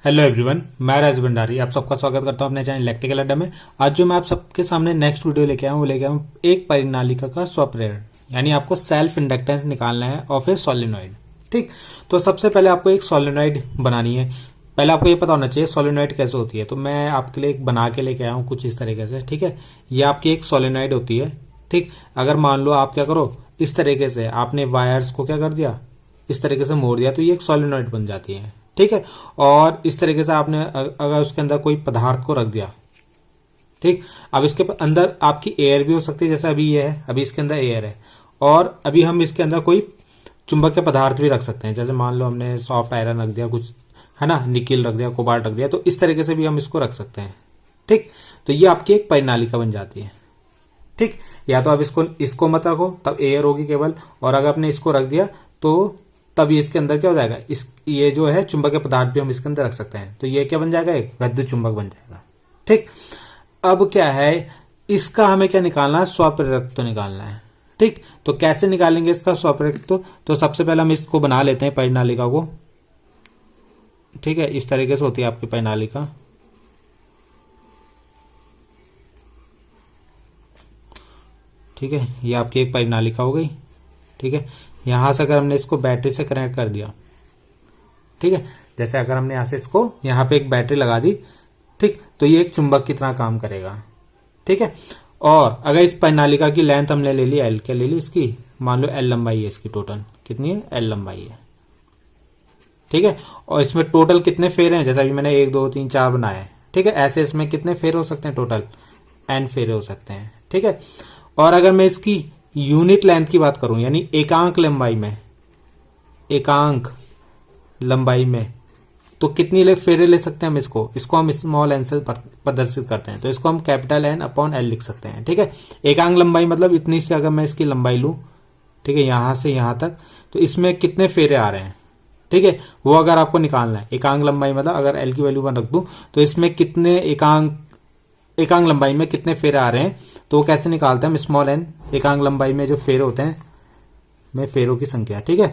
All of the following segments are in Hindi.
हेलो एवरीवन, मैं राज भंडारी आप सबका स्वागत करता हूं अपने चैनल इलेक्ट्रिकल अड्डा में। आज जो मैं आप सबके सामने नेक्स्ट वीडियो लेके आया हूं वो लेके आया हूं एक परिनालिका का स्वप्रेरण, यानी आपको सेल्फ इंडक्टेंस निकालना है ऑफ ए सोलेनॉइड। ठीक, तो सबसे पहले आपको एक सोलेनॉइड बनानी है। पहले आपको ये पता होना चाहिए सोलेनॉइड कैसे होती है, तो मैं आपके लिए एक बना के लेके आया हूँ कुछ इस तरीके से। ठीक है, ये आपकी एक सोलेनॉइड होती है। ठीक, अगर मान लो आप क्या करो, इस तरीके से आपने वायर्स को क्या कर दिया, इस तरीके से मोड़ दिया, तो ये एक सोलेनॉइड बन जाती है। ठीक है, और इस तरीके से आपने अगर उसके अंदर कोई पदार्थ को रख दिया, ठीक, अब इसके अंदर आपकी एयर भी हो सकती है, जैसे अभी ये है, अभी इसके अंदर एयर है, और अभी हम इसके अंदर कोई चुंबकीय पदार्थ भी रख सकते हैं। जैसे मान लो हमने सॉफ्ट आयरन रख दिया, कुछ है ना, निकिल रख दिया, कोबाल्ट रख दिया, तो इस तरीके से भी हम इसको रख सकते हैं। ठीक, तो ये आपकी एक परिनालिका बन जाती है। ठीक, या तो आप इसको मत रखो, तब एयर होगी केवल, और अगर आपने इसको रख दिया तो तब ये इसके अंदर क्या हो जाएगा, ये जो है चुंबकीय पदार्थ भी हम इसके अंदर रख सकते हैं, तो ये क्या बन जाएगा, एक विद्युत चुंबक बन जाएगा। ठीक, अब क्या है, इसका हमें क्या निकालना है, स्वप्रेरकत्व निकालना है। ठीक, तो कैसे निकालेंगे इसका स्वप्रेरकत्व, तो सबसे पहले हम इसको बना लेते हैं परिनालिका को। ठीक है, इस तरीके से होती है आपकी परिनालिका। ठीक है, ये आपकी एक परिनालिका हो गई। ठीक है, यहां से अगर हमने इसको बैटरी से कनेक्ट कर दिया, ठीक है, जैसे अगर हमने यहां से इसको यहां पे एक बैटरी लगा दी, ठीक, तो ये एक चुंबक की तरह काम करेगा। ठीक है, और अगर इस परिनालिका की लेंथ हमने ले ली एल, क्या ले ली इसकी, मान लो एल लंबाई है इसकी, टोटल कितनी है, एल लंबाई है। ठीक है, और इसमें टोटल कितने फेरे हैं, जैसे अभी मैंने 1 2 3 4 बनाए हैं। ठीक है, ऐसे इसमें कितने फेरे हो सकते हैं, टोटल एन फेरे हो सकते हैं। ठीक है, और अगर मैं इसकी यूनिट लेंथ की बात करूं, यानी एकांक लंबाई में, तो कितनी फेरे ले सकते हैं हम इसको हम स्मॉल एन से प्रदर्शित करते हैं, तो इसको हम कैपिटल एन अपॉन एल लिख सकते हैं। ठीक है, एकांक लंबाई मतलब इतनी से अगर मैं इसकी लंबाई लूं, ठीक है, यहां से यहां तक, तो इसमें कितने फेरे आ रहे हैं, ठीक है, वो अगर आपको निकालना है। एकांक लंबाई मतलब अगर एल की वैल्यू 1 रख दूं, तो इसमें कितने एकांक लंबाई में कितने फेरे आ रहे हैं, तो वो कैसे निकालते हैं हम, स्मॉल एन, एकांक लंबाई में जो फेरे होते हैं, में फेरों की संख्या। ठीक है,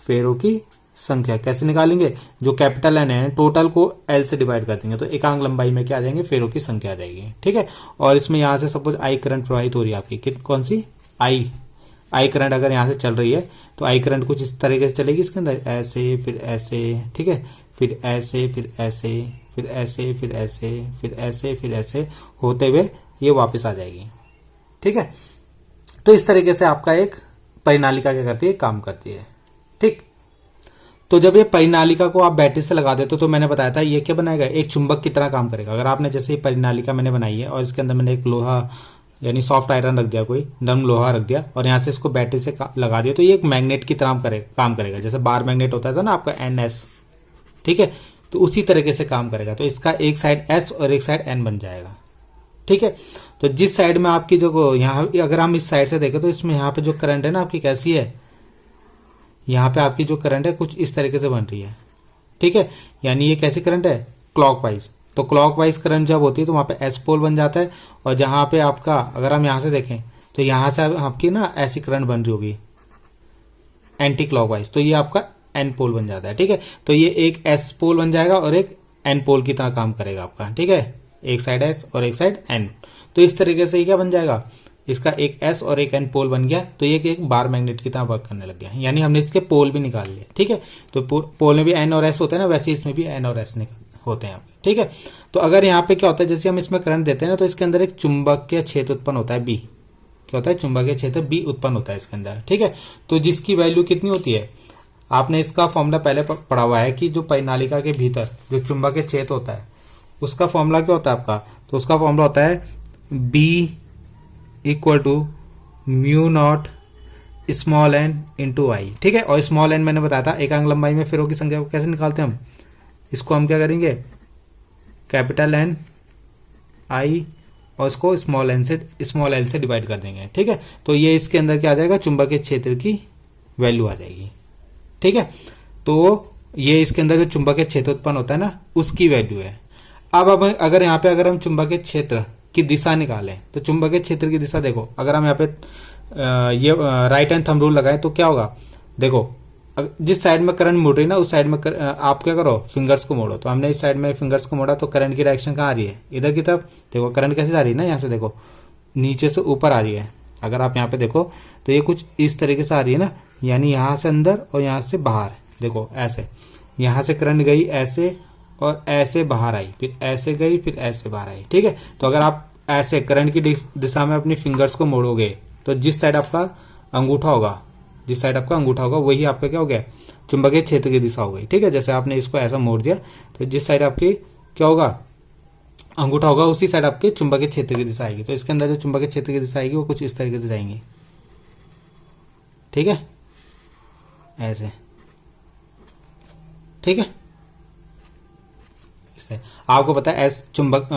फेरों की संख्या कैसे निकालेंगे, जो कैपिटल एन है टोटल को एल से डिवाइड कर देंगे, तो एकांक लंबाई में क्या आ जाएंगे, फेरों की संख्या आ जाएगी। ठीक है, और इसमें यहां से सपोज आई करंट प्रवाहित हो रही है आपकी, कौन सी, आई करंट अगर यहां से चल रही है, तो आई करंट कुछ इस तरीके से चलेगी इसके अंदर, ऐसे फिर ऐसे, ठीक है, फिर ऐसे फिर ऐसे फिर ऐसे फिर ऐसे फिर ऐसे फिर ऐसे होते हुए ये वापस आ जाएगी। ठीक है, तो इस तरीके से आपका एक परिनालिका क्या करती है, काम करती है। ठीक, तो जब ये परिनालिका को आप बैटरी से लगा देते तो मैंने बताया था ये क्या बनाएगा, एक चुंबक की तरह काम करेगा। अगर आपने जैसे ये परिनालिका मैंने बनाई है और इसके अंदर मैंने एक लोहा यानी सॉफ्ट आयरन रख दिया, कोई नरम लोहा रख दिया, और यहाँ से इसको बैटरी से लगा दिया, तो ये एक मैग्नेट की तरह काम करेगा, जैसे बार मैग्नेट होता था ना आपका NS। ठीक है, तो उसी तरीके से काम करेगा, तो इसका एक साइड S और एक साइड N बन जाएगा। ठीक है, तो जिस साइड में आपकी जो यहाँ अगर हम इस साइड से देखें, तो इसमें यहाँ पे जो करंट है ना आपकी कैसी है, यहाँ पे आपकी जो करंट है कुछ इस तरीके से बन रही है। ठीक है, यानी ये कैसी करंट है, क्लॉकवाइज। तो क्लॉकवाइज करंट जब होती है तो वहां पे एस पोल बन जाता है, और जहां पे आपका अगर हम यहां से देखें तो यहां से आपकी ना ऐसी करंट बन रही होगी एंटी क्लॉकवाइज, तो ये आपका एन पोल बन जाता है। ठीक है, तो ये एक एस पोल बन जाएगा और एक एन पोल की तरह काम करेगा आपका। ठीक है, एक साइड एस और एक साइड एन, तो इस तरीके से ये क्या बन जाएगा, इसका एक एस और एक एन पोल बन गया, तो ये एक बार मैग्नेट की तरह वर्क करने लग गया, यानी हमने इसके पोल भी निकाल लिए। ठीक है, तो पोल में भी एन और एस होते हैं ना, वैसे इसमें भी एन और एस होते हैं। ठीक है, तो अगर यहाँ पे क्या होता है, जैसे हम इसमें करंट देते हैं ना, तो इसके अंदर एक चुंबकीय क्षेत्र उत्पन्न होता है, बी, क्या होता है, चुंबकीय क्षेत्र बी उत्पन्न होता है इसके अंदर। ठीक है, तो जिसकी वैल्यू कितनी होती है, आपने इसका फॉर्मूला पहले पढ़ा हुआ है कि जो परिनालिका के भीतर जो चुंबकीय क्षेत्र होता है उसका फॉर्मूला क्या होता है आपका, तो उसका फॉर्मूला होता है B equal to mu naught small n into I. ठीक है, और स्मॉल एन मैंने बताया था एकांक लंबाई में फेरों की संख्या को कैसे निकालते हैं हम, इसको हम क्या करेंगे, कैपिटल एन आई और इसको स्मॉल एल से डिवाइड कर देंगे। ठीक है, तो ये इसके अंदर क्या आ जाएगा, चुंबकीय क्षेत्र की वैल्यू आ जाएगी। ठीक है, तो ये इसके अंदर जो चुंबकीय क्षेत्र उत्पन्न होता है ना, उसकी वैल्यू है। अब अगर यहाँ पे अगर हम चुंबकीय क्षेत्र की दिशा निकालें, तो चुंबकीय क्षेत्र की दिशा देखो, अगर हम यहाँ पे ये राइट हैंड थंब रूल लगाएं तो क्या होगा, देखो जिस साइड में करंट मुड़ रही है ना उस साइड में आप क्या करो, फिंगर्स को मोड़ो। तो हमने इस साइड में फिंगर्स को मोड़ा तो करंट की डायरेक्शन कहाँ आ रही है, इधर की तरफ। देखो करंट कैसे जा रही है ना, यहाँ से देखो नीचे से ऊपर आ रही है। अगर आप यहाँ पे देखो तो ये कुछ इस तरीके से आ रही है ना, यानी यहाँ से अंदर और यहाँ से बाहर। देखो ऐसे, यहाँ से करंट गई ऐसे और ऐसे बाहर आई, फिर ऐसे गई, फिर ऐसे बाहर आई। ठीक है, तो अगर आप ऐसे करंट की दिशा में अपनी फिंगर्स को मोड़ोगे तो जिस साइड आपका अंगूठा होगा, जिस साइड आपका अंगूठा होगा वही आपका क्या हो गया, चुंबकीय क्षेत्र की दिशा हो गई। ठीक है, जैसे आपने इसको ऐसा मोड़ दिया तो जिस साइड आपकी क्या होगा, अंगूठा होगा, उसी साइड आपके चुंबकीय क्षेत्र की दिशा आएगी। तो इसके अंदर जो चुंबकीय क्षेत्र की दिशा आएगी वो कुछ इस तरीके से जाएंगी। ठीक है, ऐसे। ठीक है, इससे आपको पता है एस चुंबक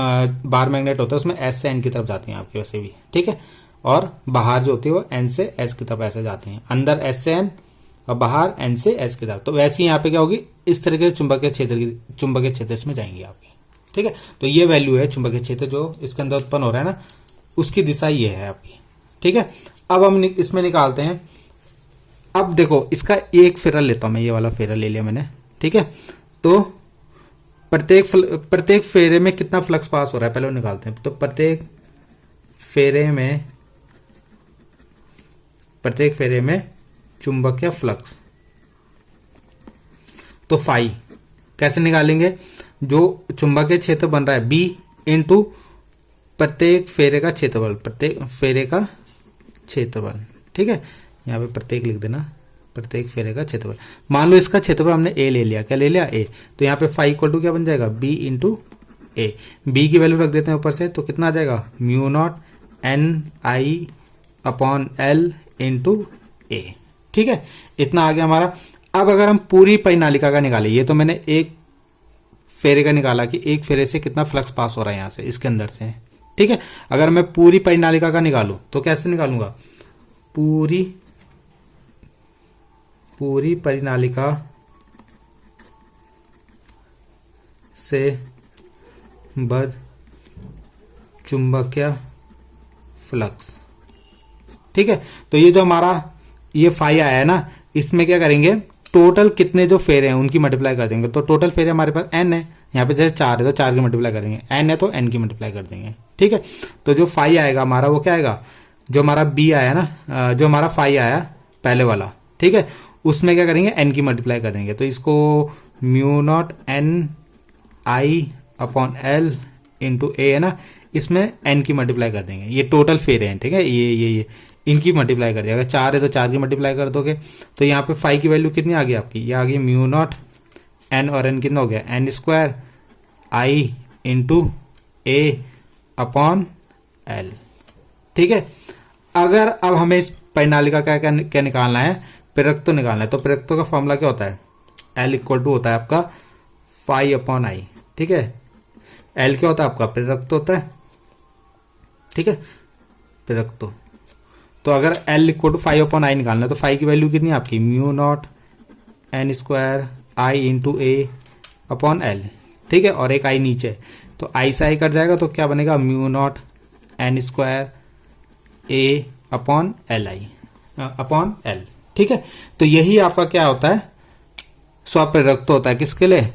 बार मैग्नेट होता है, उसमें एस से एन की तरफ जाती हैं आपकी वैसे भी। ठीक है, और बाहर जो होती है वो एन से एस की तरफ ऐसे जाती हैं, अंदर एस से एन और बाहर एन से एस की तरफ। तो वैसे ही यहाँ पे क्या होगी, इस तरीके से चुंबकीय क्षेत्र इसमें जाएंगी आपकी। ठीक है, तो ये वैल्यू है चुंबकीय क्षेत्र जो इसके अंदर उत्पन्न हो रहा है ना, उसकी दिशा ये है आपकी। ठीक है, अब हम इसमें निकालते हैं। अब देखो इसका एक फेरा लेता हूं मैं, ये वाला फेरा ले लिया मैंने। ठीक है, तो प्रत्येक फेरे में कितना फ्लक्स पास हो रहा है पहले वो निकालते हैं। तो प्रत्येक फेरे में चुंबकीय फ्लक्स, तो फाई कैसे निकालेंगे, जो चुंबकीय क्षेत्र बन रहा है बी इंटू प्रत्येक फेरे का क्षेत्रफल, प्रत्येक फेरे का क्षेत्रफल। ठीक है, यहाँ पे प्रत्येक लिख देना, प्रत्येक फेरे का क्षेत्रफल। मान लो इसका क्षेत्रफल हमने ए ले लिया, क्या ले लिया, ए। तो यहाँ पे फाई इक्वल टू क्या बन जाएगा, बी इंटू ए। बी की वैल्यू रख देते हैं ऊपर से, तो कितना आ जाएगा, mu naught N I upon L into A. ठीक है, इतना आ गया हमारा। अब अगर हम पूरी परिनालिका का निकालें, ये तो मैंने एक फेरे का निकाला कि एक फेरे से कितना फ्लक्स पास हो रहा है यहाँ से, इसके अंदर से। ठीक है, अगर मैं पूरी परिनालिका का निकालूं तो कैसे निकालूंगा, पूरी परिनालिका से बद्ध चुंबकीय फ्लक्स। ठीक है, तो ये जो हमारा ये फाई आया है ना, इसमें क्या करेंगे, टोटल कितने जो फेरे हैं उनकी मल्टीप्लाई कर देंगे। तो टोटल फेरे हमारे पास एन है, यहाँ पे जैसे 4 है तो 4 की मल्टीप्लाई कर देंगे, एन है तो एन की मल्टीप्लाई कर देंगे। ठीक है, तो जो फाई आएगा हमारा वो क्या आएगा, जो हमारा बी आया ना, जो हमारा फाई आया पहले वाला, ठीक है, उसमें क्या करेंगे, एन की मल्टीप्लाई कर देंगे। तो इसको mu naught N I upon L into A है ना, इसमें एन की मल्टीप्लाई कर देंगे। ये टोटल फेरे हैं। ठीक है, ये इनकी मल्टीप्लाई कर दिया। अगर 4 है तो 4 की मल्टीप्लाई कर दोगे, तो यहाँ पे फाई की वैल्यू कितनी आ गई आपकी, ये आ गई म्यू नॉट एन और एन कितना हो गया, N square I into A upon L. ठीक है, अगर अब हमें इस परिनालिका का क्या निकालना है, प्रेरकत्व निकालना है। तो प्रेरकत्व का फॉर्मूला क्या होता है, एल इक्वल टू होता है आपका फाई अपॉन आई। ठीक है, एल क्या होता है आपका, प्रेरकत्व होता है। ठीक है, प्रेरकत्व। तो अगर L equal to phi upon I निकालना है तो फाई की वैल्यू कितनी है आपकी, mu naught N square I into A upon L. ठीक है, और एक आई नीचे, तो आई से आई कट जाएगा तो क्या बनेगा, mu naught N square A upon L I upon L. ठीक है, तो यही आपका क्या होता है, स्वप्रेरकत्व होता है। किसके लिए,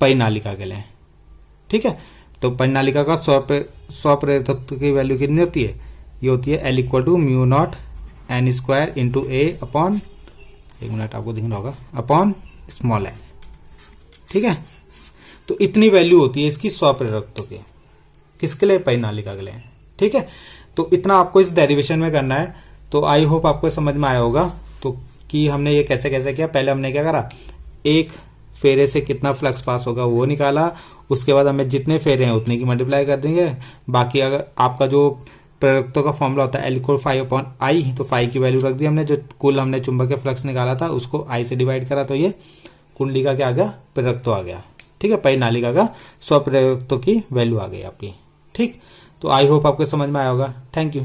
परिनालिका के लिए। ठीक है, तो परिनालिका का स्वप्रेरकत्व की वैल्यू कितनी होती है, ये होती है L equal to mu naught N square into A upon, एक मिनट आपको दिखना होगा, अपॉन स्मॉल एल। ठीक है, तो इतनी वैल्यू होती है इसकी स्वप्रेरकत्व की, किसके लिए, परिनालिका के लिए। ठीक है, तो इतना आपको इस डेरिवेशन में करना है। तो आई होप आपको समझ में आया होगा। तो कि हमने ये कैसे कैसे किया, पहले हमने क्या करा, एक फेरे से कितना फ्लक्स पास होगा वो निकाला, उसके बाद हमें जितने फेरे हैं उतने की मल्टीप्लाई कर देंगे। बाकी अगर आपका जो प्रेरकत्व का फॉर्मूला होता है L equal phi upon I, तो फाई की वैल्यू रख दी हमने, जो कुल हमने चुंबकीय फ्लक्स निकाला था उसको आई से डिवाइड करा, तो ये कुंडली का क्या आ गया, प्रेरकत्व आ गया। ठीक है, परिनालिका का स्वप्रेरकत्व की वैल्यू आ गई आपकी। ठीक, तो आई होप आपको समझ में आया होगा। Thank you.